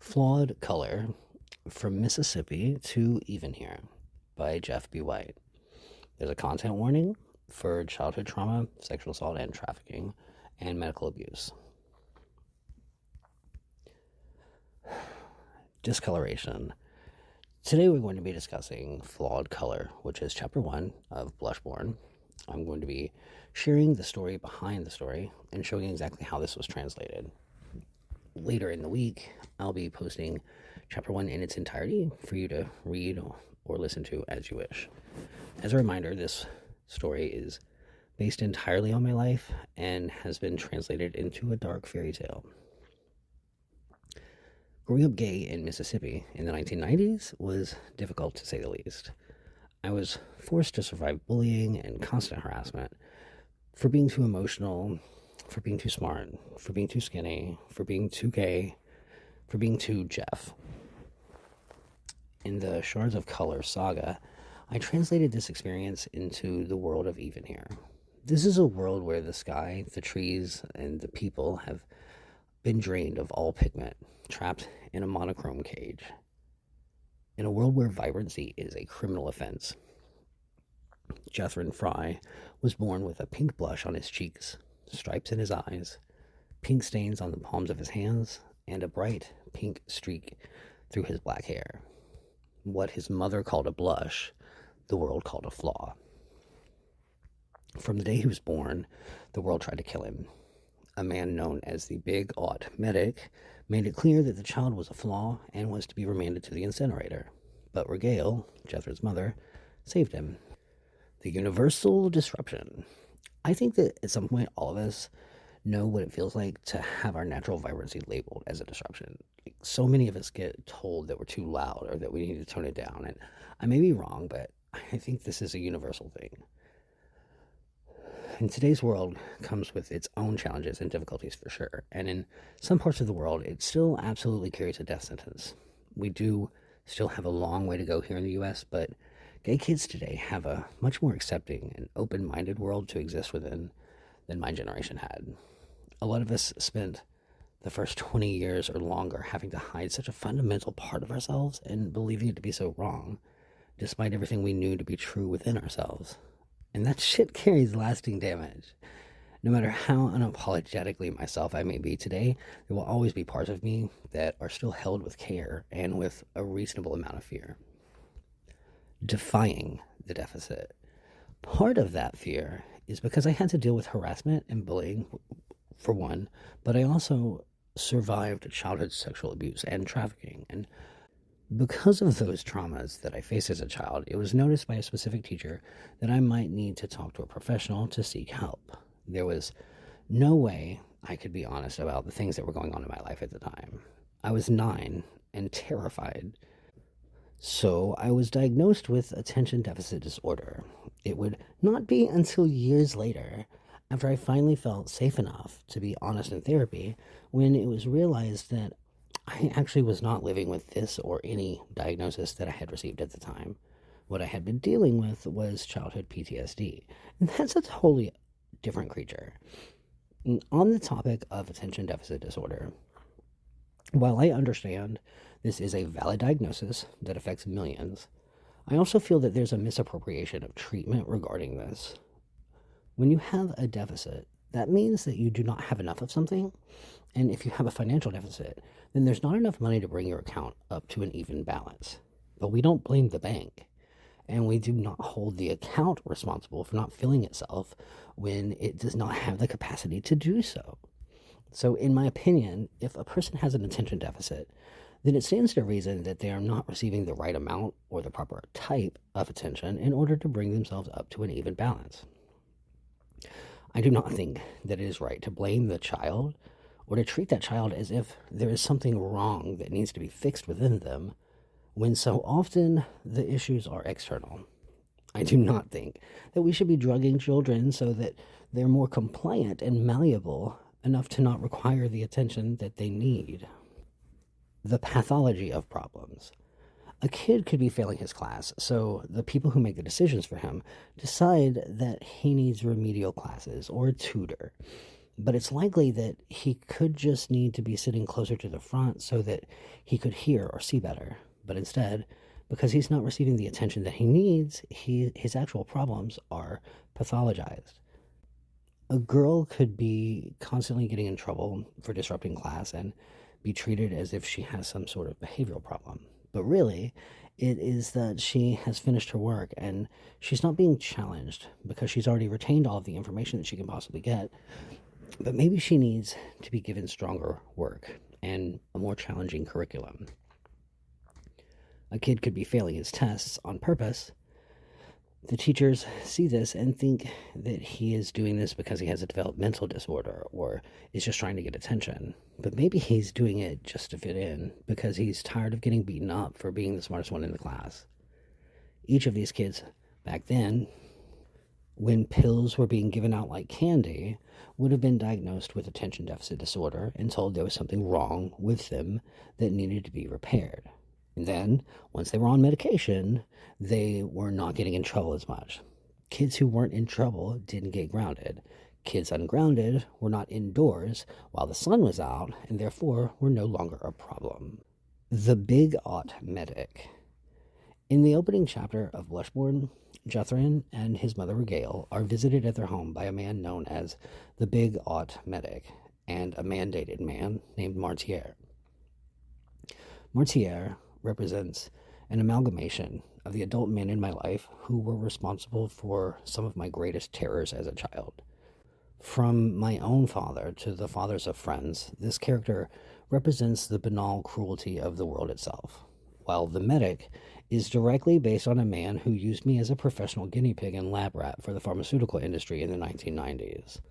Flawed Color From Mississippi to Evenhere by Jeff B. White. There's a content warning for childhood trauma, sexual assault and trafficking, and medical abuse. Discoloration. Today we're going to be discussing Flawed Color, which is chapter 1 of Blushborn. I'm going to be sharing the story behind the story and showing exactly how this was translated. Later in the week, I'll be posting chapter 1 in its entirety for you to read or listen to as you wish. As a reminder, this story is based entirely on my life and has been translated into a dark fairy tale. Growing up gay in Mississippi in the 1990s was difficult, to say the least. I was forced to survive bullying and constant harassment for being too emotional, for being too smart, for being too skinny, for being too gay, for being too Jeff. In the Shards of Color saga, I translated this experience into the world of Evenhere. This is a world where the sky, the trees, and the people have been drained of all pigment, trapped in a monochrome cage. In a world where vibrancy is a criminal offense. Jethrin Fry was born with a pink blush on his cheeks, stripes in his eyes, pink stains on the palms of his hands, and a bright pink streak through his black hair. What his mother called a blush, the world called a flaw. From the day he was born, the world tried to kill him. A man known as the Big Ought Medic made it clear that the child was a flaw and was to be remanded to the incinerator. But Regale, Jethrin's mother, saved him. The universal disruption. I think that at some point all of us know what it feels like to have our natural vibrancy labeled as a disruption. Like, so many of us get told that we're too loud or that we need to tone it down. And I may be wrong, but I think this is a universal thing. In today's world comes with its own challenges and difficulties for sure. And in some parts of the world, it still absolutely carries a death sentence. We do still have a long way to go here in the US, but gay kids today have a much more accepting and open-minded world to exist within than my generation had. A lot of us spent the first 20 years or longer having to hide such a fundamental part of ourselves and believing it to be so wrong, despite everything we knew to be true within ourselves. And that shit carries lasting damage. No matter how unapologetically myself I may be today, there will always be parts of me that are still held with care and with a reasonable amount of fear. Defying the deficit. Part of that fear is because I had to deal with harassment and bullying, for one, but I also survived childhood sexual abuse and trafficking. And because of those traumas that I faced as a child, it was noticed by a specific teacher that I might need to talk to a professional to seek help. There was no way I could be honest about the things that were going on in my life at the time. I was 9 and terrified. So I was diagnosed with attention deficit disorder. It would not be until years later, after I finally felt safe enough to be honest in therapy, when it was realized that I actually was not living with this or any diagnosis that I had received at the time. What I had been dealing with was childhood PTSD, and that's a totally different creature. And on the topic of attention deficit disorder, while I understand this is a valid diagnosis that affects millions, I also feel that there's a misappropriation of treatment regarding this. When you have a deficit, that means that you do not have enough of something, and if you have a financial deficit, then there's not enough money to bring your account up to an even balance. But we don't blame the bank, and we do not hold the account responsible for not filling itself when it does not have the capacity to do so. So in my opinion, if a person has an attention deficit, then it stands to reason that they are not receiving the right amount or the proper type of attention in order to bring themselves up to an even balance. I do not think that it is right to blame the child or to treat that child as if there is something wrong that needs to be fixed within them, when so often the issues are external. I do not think that we should be drugging children so that they're more compliant and malleable enough to not require the attention that they need. The pathology of problems. A kid could be failing his class, so the people who make the decisions for him decide that he needs remedial classes or a tutor. But it's likely that he could just need to be sitting closer to the front so that he could hear or see better. But instead, because he's not receiving the attention that he needs, his actual problems are pathologized. A girl could be constantly getting in trouble for disrupting class and be treated as if she has some sort of behavioral problem. But really, it is that she has finished her work and she's not being challenged because she's already retained all of the information that she can possibly get. But maybe she needs to be given stronger work and a more challenging curriculum. A kid could be failing his tests on purpose. The teachers see this and think that he is doing this because he has a developmental disorder or is just trying to get attention. But maybe he's doing it just to fit in because he's tired of getting beaten up for being the smartest one in the class. Each of these kids back then, when pills were being given out like candy, would have been diagnosed with attention deficit disorder and told there was something wrong with them that needed to be repaired. And then, once they were on medication, they were not getting in trouble as much. Kids who weren't in trouble didn't get grounded. Kids ungrounded were not indoors while the sun was out, and therefore were no longer a problem. The Big Ought Medic. In the opening chapter of Blushborn, Jethrin and his mother Regale are visited at their home by a man known as the Big Ought Medic and a mandated man named Martier. Martier represents an amalgamation of the adult men in my life who were responsible for some of my greatest terrors as a child. From my own father to the fathers of friends, this character represents the banal cruelty of the world itself, while the medic is directly based on a man who used me as a professional guinea pig and lab rat for the pharmaceutical industry in the 1990s.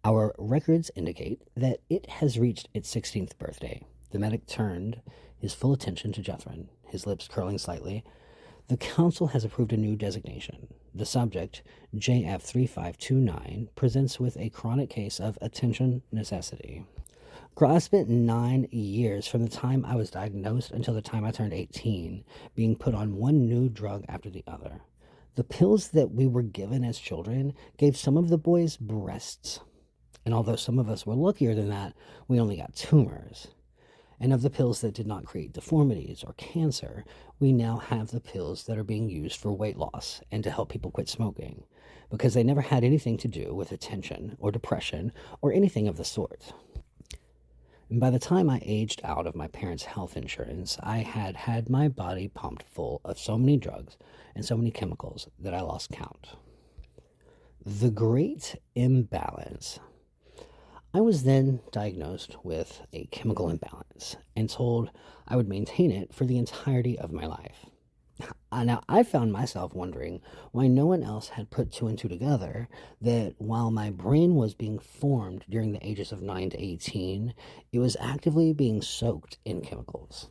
Our records indicate that it has reached its 16th birthday. The medic turned his full attention to Jethrin, his lips curling slightly. The council has approved a new designation. The subject, JF3529, presents with a chronic case of attention necessity. I spent 9 years from the time I was diagnosed until the time I turned 18, being put on one new drug after the other. The pills that we were given as children gave some of the boys breasts. And although some of us were luckier than that, we only got tumors. And of the pills that did not create deformities or cancer, we now have the pills that are being used for weight loss and to help people quit smoking, because they never had anything to do with attention or depression or anything of the sort. And by the time I aged out of my parents' health insurance, I had had my body pumped full of so many drugs and so many chemicals that I lost count. The Great Imbalance. I was then diagnosed with a chemical imbalance and told I would maintain it for the entirety of my life. Now, I found myself wondering why no one else had put two and two together, that while my brain was being formed during the ages of 9 to 18, it was actively being soaked in chemicals.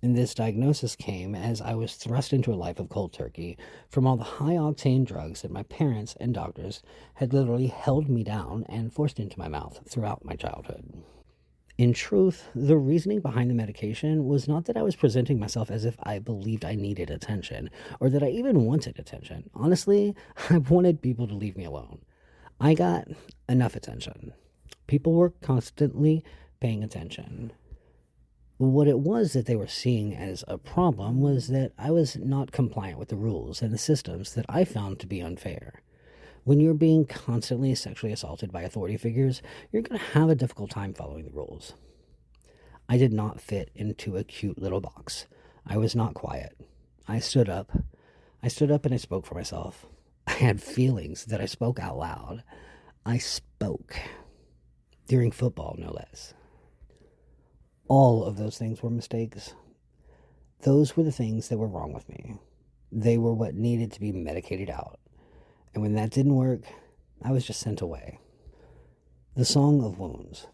And this diagnosis came as I was thrust into a life of cold turkey from all the high-octane drugs that my parents and doctors had literally held me down and forced into my mouth throughout my childhood. In truth, the reasoning behind the medication was not that I was presenting myself as if I believed I needed attention, or that I even wanted attention. Honestly, I wanted people to leave me alone. I got enough attention. People were constantly paying attention. What it was that they were seeing as a problem was that I was not compliant with the rules and the systems that I found to be unfair. When you're being constantly sexually assaulted by authority figures, you're going to have a difficult time following the rules. I did not fit into a cute little box. I was not quiet. I stood up and I spoke for myself. I had feelings that I spoke out loud. I spoke. During football, no less. All of those things were mistakes. Those were the things that were wrong with me. They were what needed to be medicated out. And when that didn't work, I was just sent away. The Song of Wounds.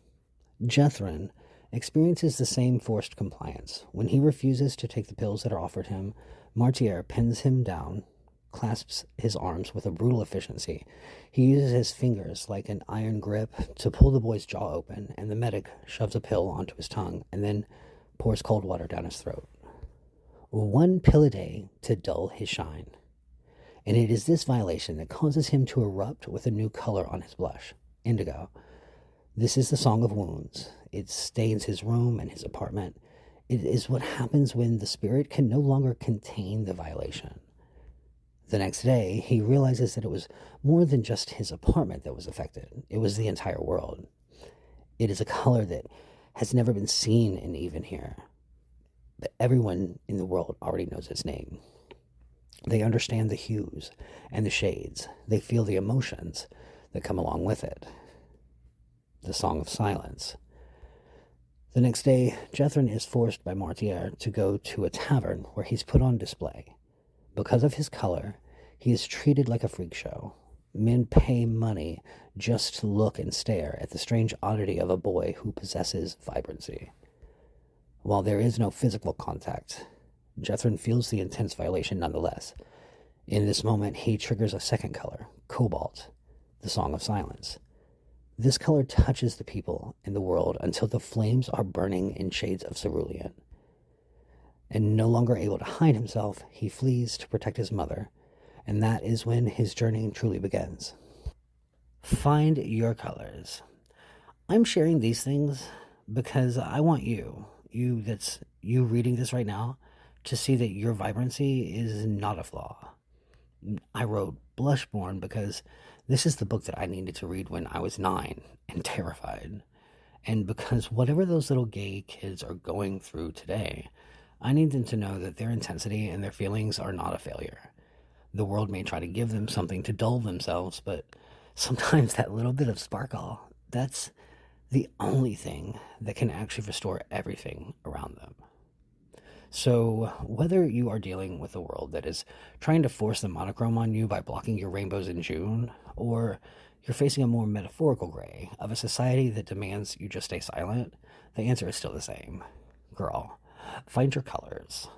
Jethrin experiences the same forced compliance. When he refuses to take the pills that are offered him, Martier pins him down, clasps his arms with a brutal efficiency. He uses his fingers like an iron grip to pull the boy's jaw open, and the medic shoves a pill onto his tongue and then pours cold water down his throat. 1 pill a day to dull his shine. And it is this violation that causes him to erupt with a new color on his blush, indigo, This is the Song of Wounds. It stains his room and his apartment. It is what happens when the spirit can no longer contain the violation. The next day, he realizes that it was more than just his apartment that was affected. It was the entire world. It is a color that has never been seen in Evenhere, but everyone in the world already knows its name. They understand the hues and the shades. They feel the emotions that come along with it. The Song of Silence. The next day, Jethrin is forced by Mortier to go to a tavern where he's put on display. Because of his color, he is treated like a freak show. Men pay money just to look and stare at the strange oddity of a boy who possesses vibrancy. While there is no physical contact, Jethrin feels the intense violation nonetheless. In this moment, he triggers a second color, Cobalt, the Song of Silence. This color touches the people in the world until the flames are burning in shades of cerulean. And no longer able to hide himself, he flees to protect his mother, and that is when his journey truly begins. Find your colors. I'm sharing these things because I want you reading this right now, to see that your vibrancy is not a flaw. I wrote Blushborn because this is the book that I needed to read when I was 9 and terrified. And because whatever those little gay kids are going through today, I need them to know that their intensity and their feelings are not a failure. The world may try to give them something to dull themselves, but sometimes that little bit of sparkle, that's the only thing that can actually restore everything around them. So, whether you are dealing with a world that is trying to force the monochrome on you by blocking your rainbows in June, or you're facing a more metaphorical gray of a society that demands you just stay silent, the answer is still the same. Girl, find your colors.